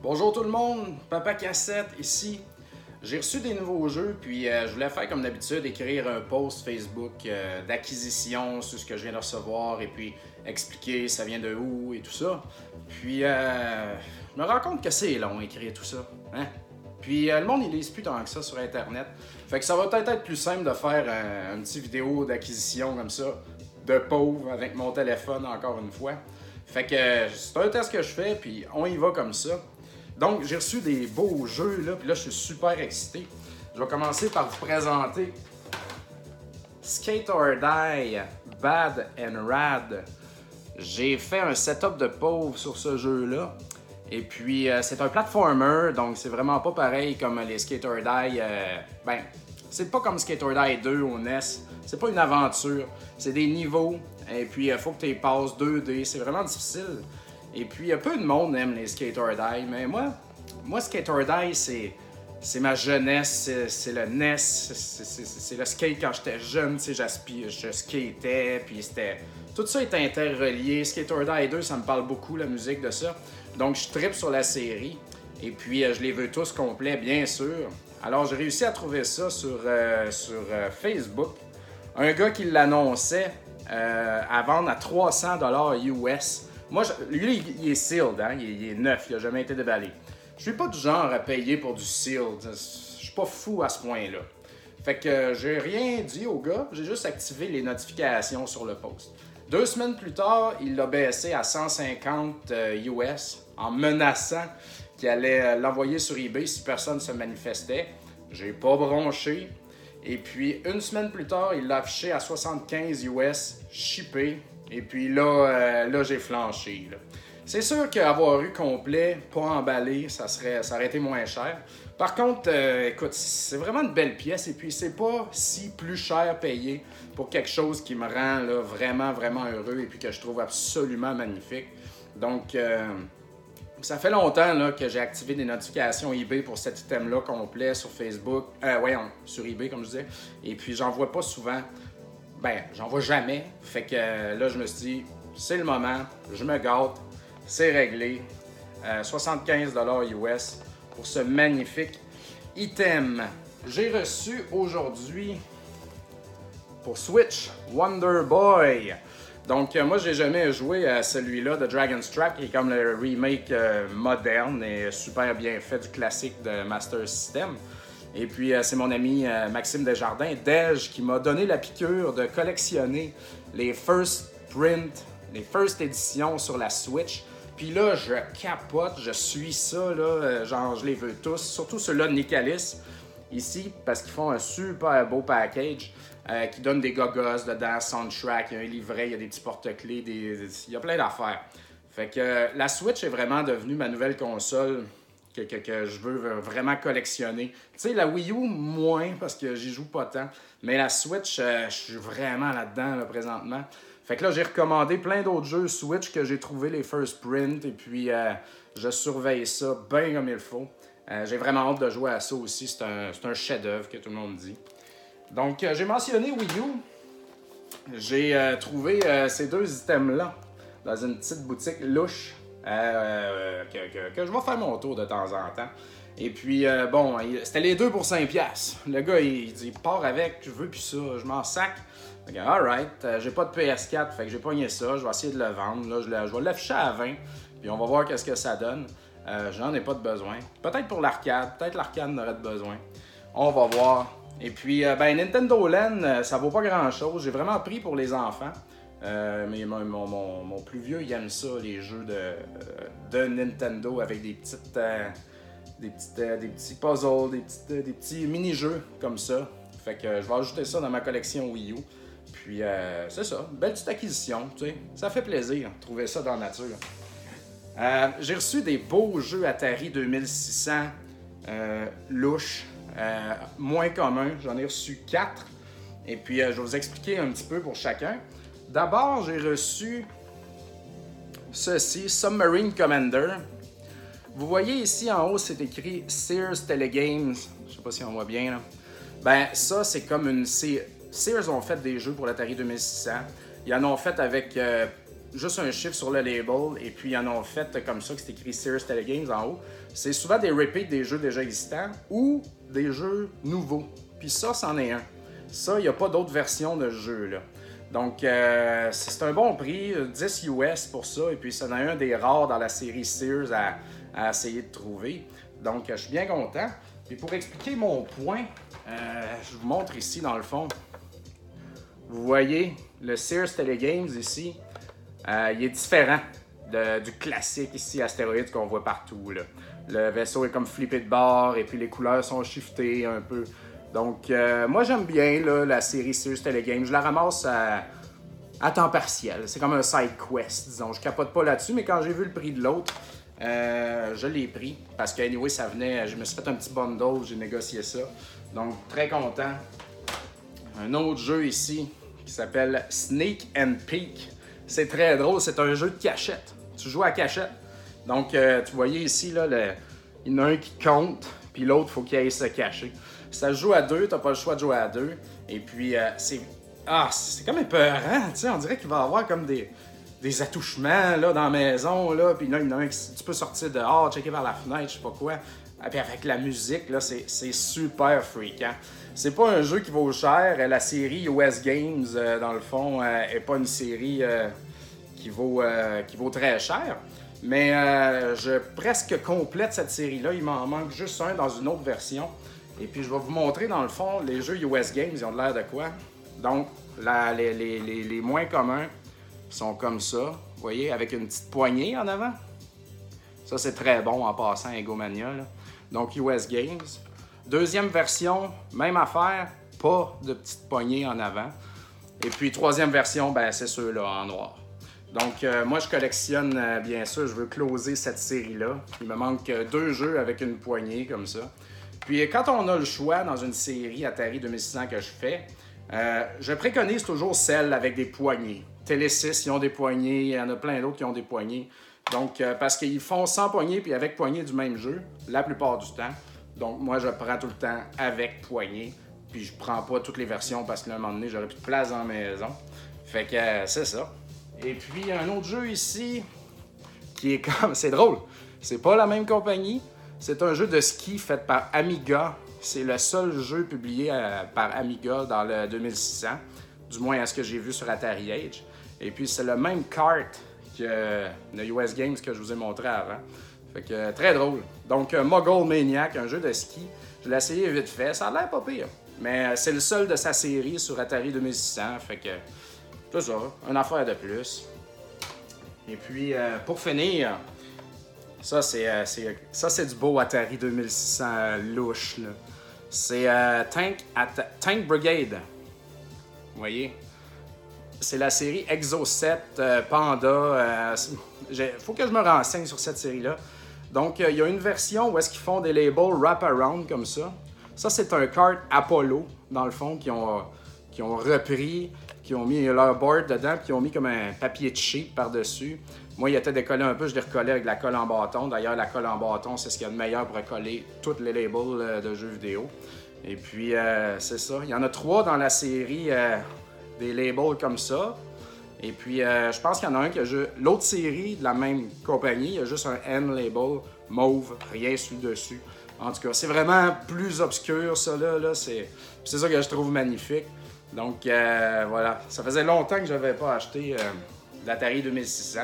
Bonjour tout le monde, Papa Cassette ici. J'ai reçu des nouveaux jeux, puis je voulais faire comme d'habitude, écrire un post Facebook d'acquisition sur ce que je viens de recevoir et puis expliquer ça vient de où et tout ça. Puis je me rends compte que c'est long écrire tout ça. Hein? Puis le monde il lise plus tant que ça sur Internet. Fait que ça va peut-être être plus simple de faire une petite vidéo d'acquisition comme ça, de pauvre, avec mon téléphone encore une fois. Fait que c'est un test que je fais, puis on y va comme ça. Donc, j'ai reçu des beaux jeux, là, puis là, je suis super excité. Je vais commencer par vous présenter Skate or Die, Bad and Rad. J'ai fait un setup de pauvre sur ce jeu-là. Et puis, c'est un platformer, donc c'est vraiment pas pareil comme les Skate or Die. C'est pas comme Skate or Die 2 au NES. C'est pas une aventure. C'est des niveaux. Et puis, il faut que tu les passes 2D. C'est vraiment difficile. Et puis, peu de monde aime les Skate or Die, mais moi Skate or Die, c'est ma jeunesse, c'est le NES, c'est le skate quand j'étais jeune, tu sais, je skatais, puis c'était... Tout ça est interrelié. Skate or Die 2, ça me parle beaucoup, la musique de ça. Donc, je trippe sur la série, et puis je les veux tous complets, bien sûr. Alors, j'ai réussi à trouver ça sur Facebook. Un gars qui l'annonçait à vendre à 300$ US. Moi, lui, il est sealed, hein? Il est neuf, il n'a jamais été déballé. Je suis pas du genre à payer pour du sealed. Je suis pas fou à ce point-là. Fait que j'ai rien dit au gars, j'ai juste activé les notifications sur le post. 2 semaines plus tard, il l'a baissé à 150 US en menaçant qu'il allait l'envoyer sur eBay si personne se manifestait. J'ai pas bronché. Et puis, 1 semaine plus tard, il l'a affiché à 75 US, shippé. Et puis là j'ai flanché. Là. C'est sûr qu'avoir eu complet, pas emballé, ça aurait été moins cher. Par contre, écoute, c'est vraiment une belle pièce et puis c'est pas si plus cher payé pour quelque chose qui me rend là, vraiment, vraiment heureux et puis que je trouve absolument magnifique. Donc, ça fait longtemps là, que j'ai activé des notifications eBay pour cet item-là complet sur Facebook. Sur eBay, comme je disais. Et puis, j'en vois pas souvent. J'en vois jamais. Fait que là, je me suis dit, c'est le moment, je me gâte, c'est réglé. 75$ US pour ce magnifique item. J'ai reçu aujourd'hui pour Switch Wonder Boy. Donc, moi, j'ai jamais joué à celui-là de Dragon's Trap, qui est comme le remake moderne et super bien fait du classique de Master System. Et puis, c'est mon ami Maxime Desjardins, Dej, qui m'a donné la piqûre de collectionner les first print, les first éditions sur la Switch. Puis là, je capote, je suis ça, là, genre, je les veux tous, surtout ceux-là de Nicalis, ici, parce qu'ils font un super beau package qui donne des gogos dedans, soundtrack, il y a un livret, il y a des petits porte-clés, il y a plein d'affaires. Fait que la Switch est vraiment devenue ma nouvelle console que je veux vraiment collectionner. Tu sais, la Wii U, moins, parce que j'y joue pas tant. Mais la Switch, je suis vraiment là-dedans, là, présentement. Fait que là, j'ai recommandé plein d'autres jeux Switch que j'ai trouvé les first print. Et puis, je surveille ça bien comme il faut. J'ai vraiment hâte de jouer à ça aussi. C'est un chef-d'œuvre que tout le monde dit. Donc, j'ai mentionné Wii U. J'ai trouvé ces deux items-là dans une petite boutique louche. Que je vais faire mon tour de temps en temps. Et puis, c'était les deux pour 5$. Le gars, il dit, pars avec, je veux plus ça, je m'en sac. Fait que, alright, j'ai pas de PS4, fait que j'ai pogné ça, je vais essayer de le vendre. Là, je vais l'afficher à 20$, puis on va voir qu'est-ce que ça donne. J'en ai pas de besoin. Peut-être pour l'arcade, peut-être l'arcade en aurait de besoin. On va voir. Et puis, Nintendo Land, ça vaut pas grand-chose. J'ai vraiment pris pour les enfants. Mais mon plus vieux, il aime ça, les jeux de Nintendo avec des petits puzzles, des petits mini-jeux comme ça. Fait que je vais ajouter ça dans ma collection Wii U. Puis c'est ça, belle petite acquisition, tu sais. Ça fait plaisir de trouver ça dans la nature. J'ai reçu des beaux jeux Atari 2600 louches, moins communs. J'en ai reçu 4. Et puis je vais vous expliquer un petit peu pour chacun. D'abord, j'ai reçu ceci, Submarine Commander. Vous voyez ici en haut, c'est écrit Sears Telegames. Je sais pas si on voit bien là. Ça, c'est comme une... Sears ont fait des jeux pour l'Atari 2600. Ils en ont fait avec juste un chiffre sur le label, et puis ils en ont fait comme ça, que c'est écrit Sears Telegames en haut. C'est souvent des repeats des jeux déjà existants ou des jeux nouveaux. Puis ça, c'en est un. Ça, il n'y a pas d'autre version de ce jeu-là. Donc, c'est un bon prix, 10 US pour ça, et puis c'en est un des rares dans la série Sears à essayer de trouver. Donc, je suis bien content. Puis pour expliquer mon point, je vous montre ici dans le fond. Vous voyez, le Sears Telegames ici, il est différent du classique ici, Astéroïde, qu'on voit partout, là. Le vaisseau est comme flippé de bord et puis les couleurs sont shiftées un peu. Donc, moi j'aime bien là, la série Sears Telegames. Je la ramasse à temps partiel. C'est comme un side quest, disons. Je capote pas là-dessus, mais quand j'ai vu le prix de l'autre, je l'ai pris parce que anyway, ça venait. Je me suis fait un petit bundle, j'ai négocié ça. Donc, très content. Un autre jeu ici qui s'appelle Sneak and Peek. C'est très drôle, c'est un jeu de cachette. Tu joues à cachette. Donc, tu voyez ici, là, il y en a un qui compte, puis l'autre, il faut qu'il aille se cacher. Ça se joue à deux, t'as pas le choix de jouer à deux. Et puis, c'est comme épeurant, tu sais, on dirait qu'il va y avoir comme des attouchements là, dans la maison, là, puis là, il y en a un qui tu peux sortir dehors, checker vers la fenêtre, je sais pas quoi. Et puis avec la musique, là, c'est super freakant. C'est pas un jeu qui vaut cher. La série US Games, dans le fond, est pas une série qui vaut très cher. Mais je presque complète cette série-là. Il m'en manque juste un dans une autre version. Et puis je vais vous montrer, dans le fond, les jeux US Games, ils ont l'air de quoi. Donc, les moins communs sont comme ça. Vous voyez, avec une petite poignée en avant. Ça, c'est très bon en passant à Egomania, là. Donc, US Games. Deuxième version, même affaire, pas de petite poignée en avant. Et puis, troisième version, ben, c'est ceux-là en noir. Donc, moi, je collectionne, bien sûr, je veux closer cette série-là. Il me manque 2 jeux avec une poignée comme ça. Puis, quand on a le choix dans une série Atari 2600 que je fais, je préconise toujours celle avec des poignées. Télé 6, ils ont des poignées, il y en a plein d'autres qui ont des poignées. Donc, parce qu'ils font sans poignée puis avec poignée du même jeu, la plupart du temps. Donc, moi, je prends tout le temps avec poignée. Puis, je prends pas toutes les versions parce qu'à un moment donné, j'aurais plus de place dans la maison. Fait que c'est ça. Et puis, un autre jeu ici qui est comme... C'est drôle. C'est pas la même compagnie. C'est un jeu de ski fait par Amiga. C'est le seul jeu publié par Amiga dans le 2600. Du moins, à ce que j'ai vu sur Atari Age. Et puis, c'est le même kart que le US Games que je vous ai montré avant. Fait que très drôle. Donc, Mogul Maniac, un jeu de ski. Je l'ai essayé vite fait. Ça a l'air pas pire. Mais c'est le seul de sa série sur Atari 2600. Fait que c'est ça, une affaire de plus. Et puis, pour finir, ça c'est du beau Atari 2600 louche, là. C'est Tank Brigade. Vous voyez? C'est la série Exo 7, Panda. Faut que je me renseigne sur cette série-là. Donc, il y a une version où est-ce qu'ils font des labels wrap-around comme ça. Ça, c'est un kart Apollo, dans le fond, qui ont repris, qui ont mis leur board dedans, puis qui ont mis comme un papier de sheet par-dessus. Moi, il était décollé un peu, je l'ai recollé avec la colle en bâton. D'ailleurs, la colle en bâton, c'est ce qu'il y a de meilleur pour recoller tous les labels de jeux vidéo. Et puis, c'est ça. Il y en a 3 dans la série des labels comme ça. Et puis, je pense qu'il y en a un qui a juste... L'autre série de la même compagnie, il y a juste un N label mauve, rien sur le dessus. En tout cas, c'est vraiment plus obscur, ça, là. C'est ça que je trouve magnifique. Donc, voilà. Ça faisait longtemps que je n'avais pas acheté l'Atari 2600.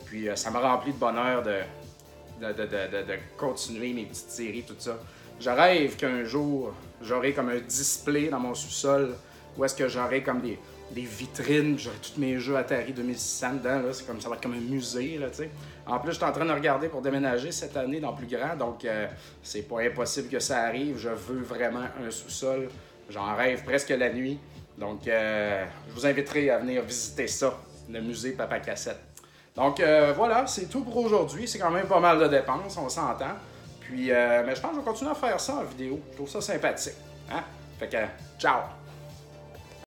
Puis, ça m'a rempli de bonheur de continuer mes petites séries, tout ça. Je rêve qu'un jour, j'aurai comme un display dans mon sous-sol où est-ce que j'aurai comme des vitrines, j'aurai tous mes jeux Atari 2600 dedans, là. C'est comme, ça va être comme un musée, là, tu sais. En plus, je suis en train de regarder pour déménager cette année dans plus grand, donc c'est pas impossible que ça arrive. Je veux vraiment un sous-sol. J'en rêve presque la nuit. Donc, je vous inviterai à venir visiter ça, le musée Papa Cassette. Donc, voilà, c'est tout pour aujourd'hui. C'est quand même pas mal de dépenses, on s'entend. Puis, mais je pense que je vais continuer à faire ça en vidéo. Je trouve ça sympathique. Hein? Fait que, ciao!